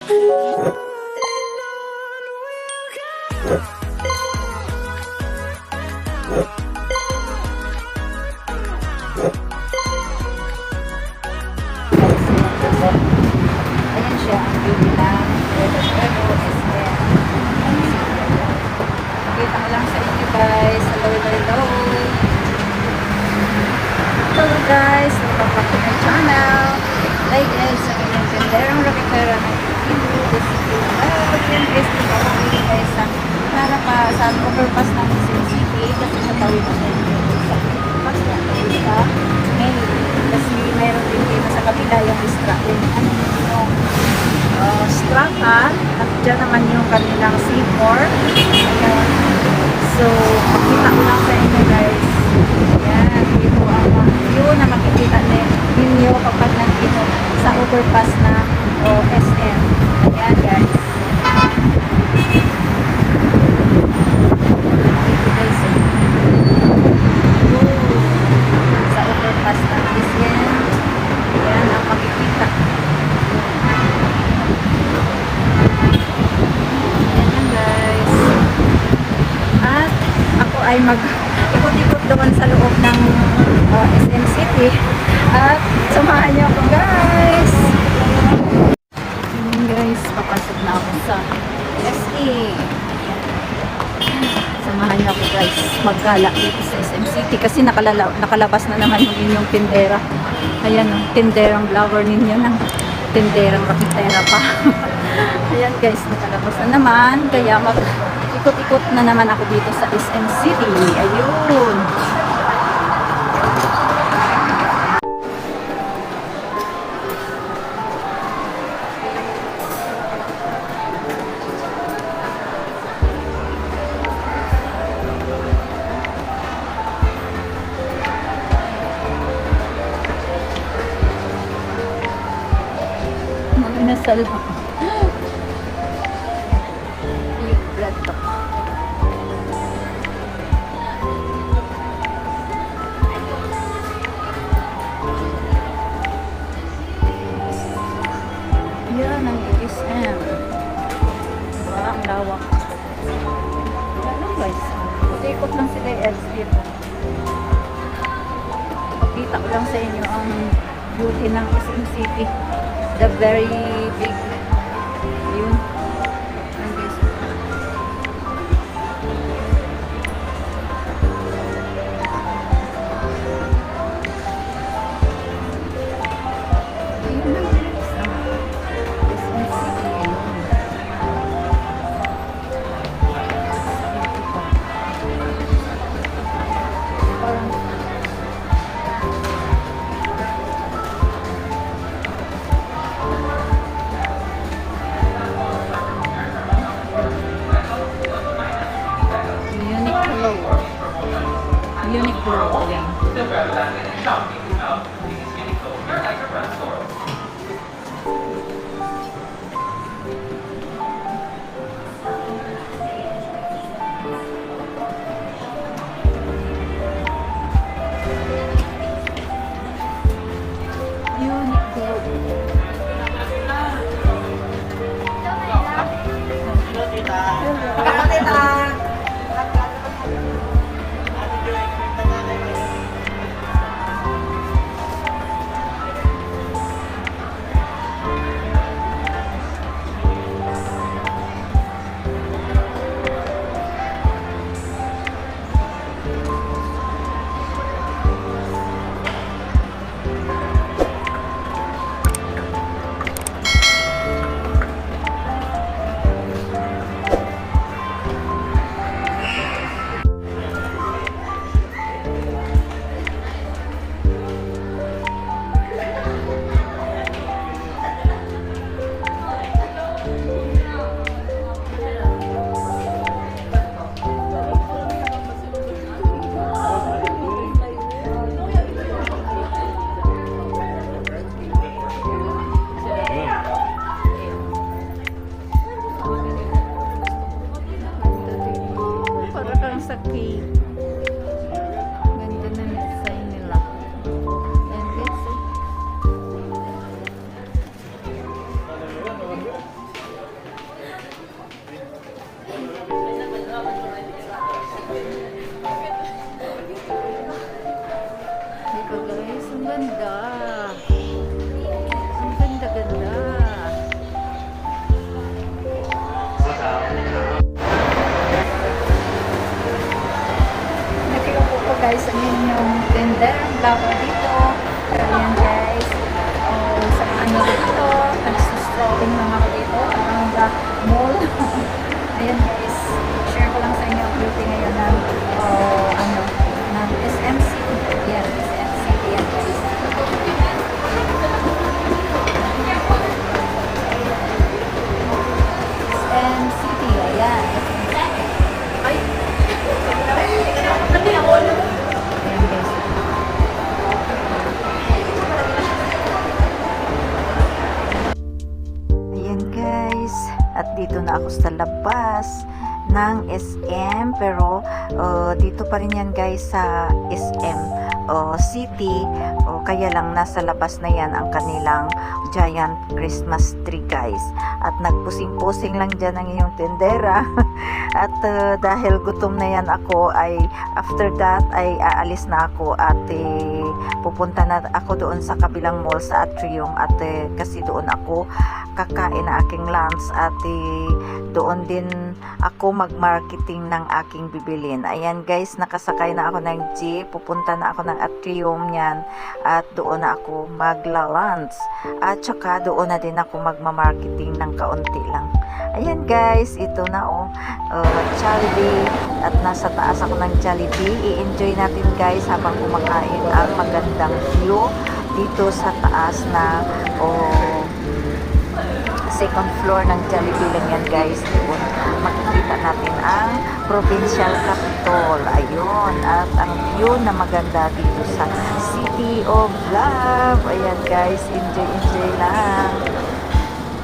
Ayan siya, ang beauty lang. Kita ko lang sa inyo guys. Hello, hello. Hello guys, welcome back to my channel. Hi guys, sa kanyang tenderang rakitera ng Indo. This is yung yan guys, dito ako dito guys sa overpass ng Quezon City kasi natawid na sa inyo sa overpass na tawid sa ngayon. Kasi mayroon din dito sa kabila yung Strata at dyan naman yung kanilang Seymour. Ayan. So, makita ko lang sa inyo guys. Ayan, dito ang view na makikita ninyo kapag nandito sa overpass na SM. Ayan guys. Dito guys. Sa overpass ng SM. Ayan ang makikita. Ayan guys. At ako ay mag-ikot-ikot doon sa loob ng SM City. At samahan niyo ako guys. Ayan guys, papasok na ako sa SE. Samahan niyo ako guys, maggala dito sa SM City kasi nakalabas na naman yung inyong tindera. Ayan o, tinderang vlogger ninyo ng tinderang rakitera pa. Ayan guys, nakalabas na naman. Kaya mag-ikot-ikot na naman ako dito sa SM City. Ayun. Mag-inasal ako. Yung blood to. Yan ang SM. Diba? Ang lawak. Ano guys? Ikot lang sila yung dito. Pakita ko lang sa inyo ang beauty ng SM City. The very big yun. Ang guys. Uniqlo yan. guys, at dito na ako sa labas ng SM, pero dito pa rin yan guys sa SM City, kaya lang nasa labas na yan ang kanilang giant Christmas tree guys, at nagpusing-pusing lang dyan ang iyong tendera at dahil gutom na yan ako, ay after that ay aalis na ako at pupunta na ako doon sa kabilang mall sa Atrium, at kasi doon ako kakain na aking lunch, at doon din ako mag-marketing ng aking bibilin. Ayan guys, nakasakay na ako ng jeep, pupunta na ako ng Atrium yan, at doon na ako magla-lunch, at saka doon na din ako magma-marketing ng kaunti lang. Ayan guys, ito na Jollibee, at nasa taas ako ng Jollibee. I-enjoy natin guys habang kumakain ang magandang view dito sa taas na second floor ng Jollibee lang yan guys. Doon makikita natin ang provincial capital. Ayun, at ang view na maganda dito sa City of Love. Ayan guys, enjoy lang.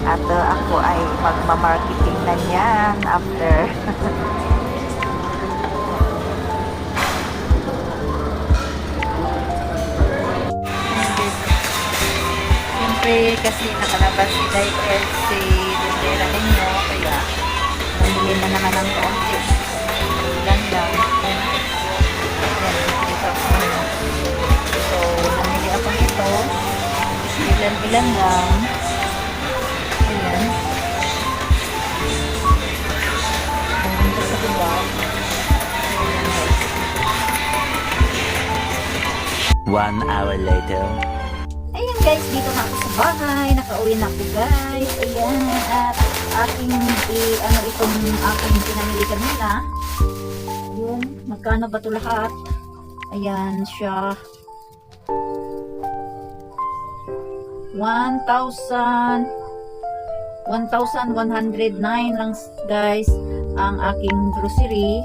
At ako ay magma-marketing na yan after. Siyempre kasi nakalabas si Dayel si Dendera ninyo, kaya namili na naman ng kaunti. Ganda. Yan, dito ako. So, namili ako nito. Ilan-ilan lang. Ayan. Ang ganda sa dibaw. Ayan guys. 1 hour later. Ayan guys, dito na ako sa bahay. Nakauwi na ako guys. Ayan. At aking itong aking pinamili kanina. Ayun. Magkano ba ito lahat? Ayan siya. 1,109 lang guys ang aking grocery,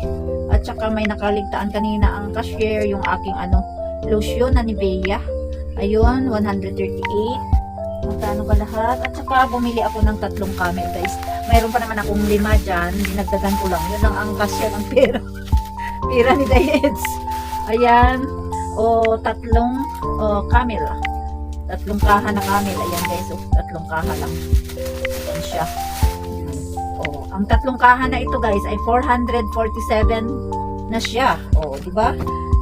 at saka may nakaligtaan kanina ang cashier, yung aking lotion na Nivea. Ayun, 138. Magkano ba lahat? At saka bumili ako ng 3 camel guys. Mayroon pa naman akong 5 dyan, dinagdagan ko lang. Yun lang ang cashier ng pera. Pera ni Dayeds. Ayan, 3 camel. 3 kaha na camel. Ayan guys, 3 kaha lang. Ayan siya. Ang 3 kaha na ito guys ay 447 na siya. Di ba?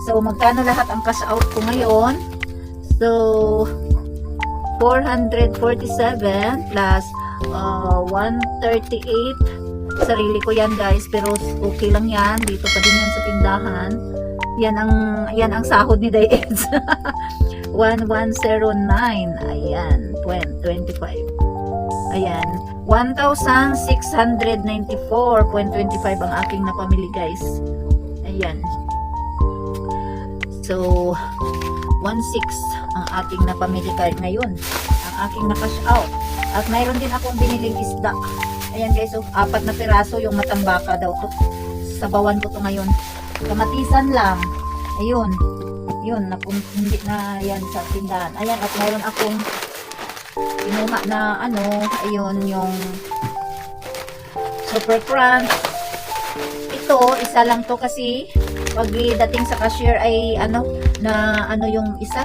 So, magkano lahat ang cash out ko ngayon? So, 447 plus 138. Sarili ko yan guys, pero okay lang yan. Dito pa din yan sa tindahan. Yan ang sahod ni Dayeds. 1109. Ayan, 25. Ayan, 1,694.25 ang aking napamili guys. Ayan. So, 1,600 ang ating napamili card ngayon. Ang aking na-cash out. At mayroon din akong biniling isda. Ayan guys, 4 na piraso yung matambaka daw to. Sabawan ko to ngayon. Kamatisan lang. Ayun. Yun, hindi na yan sa tindahan. Ayan, at mayroon akong inuha na ayun, yung Super Crunch. Ito, isa lang to kasi pag dating sa cashier ay yung isa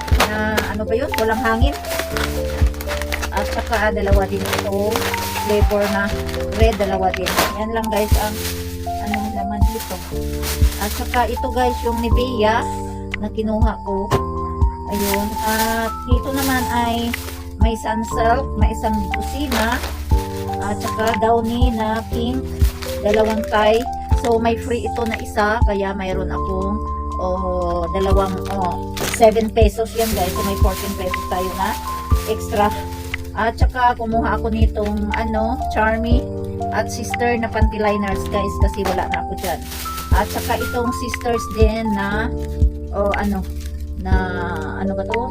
na ba yun, walang hangin. At saka dalawa din ito, flavor na red, dalawa din. Yan lang guys ang laman dito. At saka ito guys yung Nivea na kinuha ko. Ayun, at dito naman ay may sunsilk, may isang kusina, at saka downy na pink, 2 tie. So may free ito na isa, kaya mayroon akong 7 pesos yan guys. So may 14 pesos tayo na extra. At saka kumuha ako nitong Charmy at Sister na panty liners guys, kasi wala na ako dyan. At saka itong Sisters din na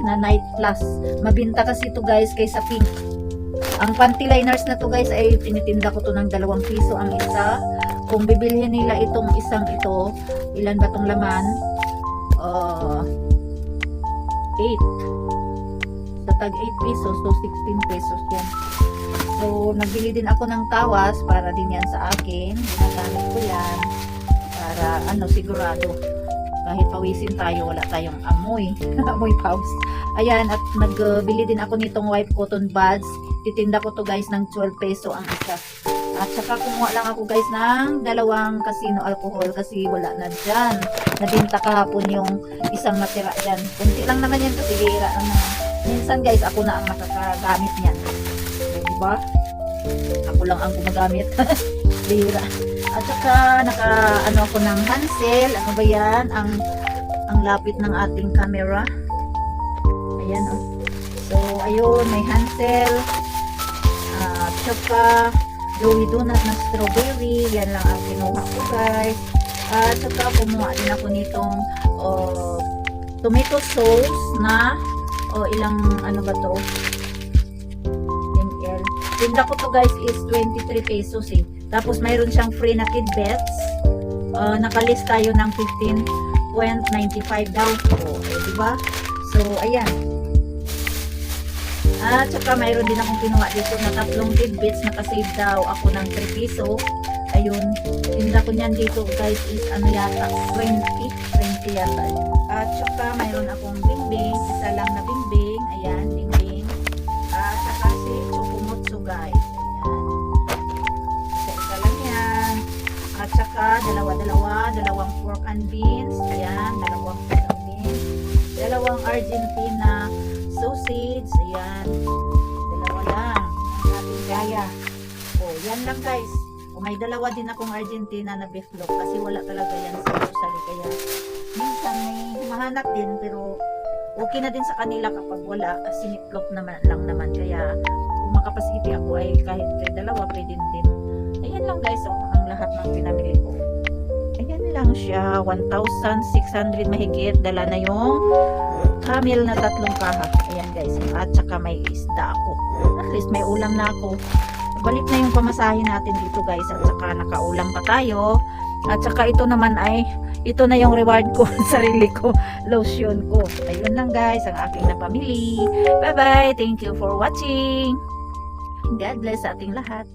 na Night Plus. Mabinta kasi ito guys kaysa pink. Ang panty liners na to guys ay tinitinda ko to ng 2 piso ang isa. Kung bibilhin nila itong isang ito, ilan ba tong laman? 8. Sa tag 8 pesos, so 16 pesos yan. So, nagbili din ako ng tawas para din yan sa akin. Ginagamit ko yan para sigurado kahit pawisin tayo, wala tayong amoy. Amoy paws. Ayan, at nagbili din ako nitong white cotton buds. Titinda ko to guys ng 12 peso ang isa. At saka kumuha lang ako guys ng 2 casino alcohol kasi wala na dyan. Nabinta kahapon yung isang natira dyan. Kunti lang naman yan kasi bihira naman. Minsan guys, ako na ang nakakagamit niyan. Diba? Ako lang ang gumagamit. Bihira. At saka ako ng Hansel. Ano ba yan? Ang lapit ng ating camera. Ayan oh. So, ayun, may Hansel. At saka Joey Donut na strawberry. Yan lang ang kinuha ko guys. At saka kumuha din ako nitong tomato sauce na ilang ba to? ml. Tinda ko to guys is 23 pesos eh. Tapos mayroon siyang free na tidbits. Nakalist tayo ng 15.95 daw. Diba? So, ayan. At saka mayroon din akong kinuha dito na 3 tidbits. Nakasave daw ako ng 3 piso. Ayun. Tinda ko niyan dito guys is yata 20 yata. At saka mayroon akong bingbing. Isa lang na bingbing. Ayan, bingbing. At saka si Chokumotsu guys. Ayan. Isa lang yan. At saka dalawang pork and beans. Ayan, 2 pork and beans. 2 Argentina sausage. Ayan. 2 lang. Ang ating gaya. Yan lang guys. May 2 din akong Argentina na beef loaf kasi wala talaga yan sa grocery. Kaya minsan may mahanap din pero okay na din sa kanila kapag wala. Siniklop naman lang naman. Kaya kung makapasiti ako ay kahit 2 pwede din. Ayan lang guys. Ang lahat ng pinamili ko. Ayan lang siya. 1,600 mahigit. Dala na yung camel na 3 kaha. Ayan guys. At saka may isda ako. At least may ulam na ako. Balik na yung pamasahin natin dito guys. At saka nakaulam pa tayo. At saka ito naman ito na yung reward ko sa sarili ko. Lotion ko. Ayun lang guys. Ang aking napamili. Bye bye. Thank you for watching. God bless sa ating lahat.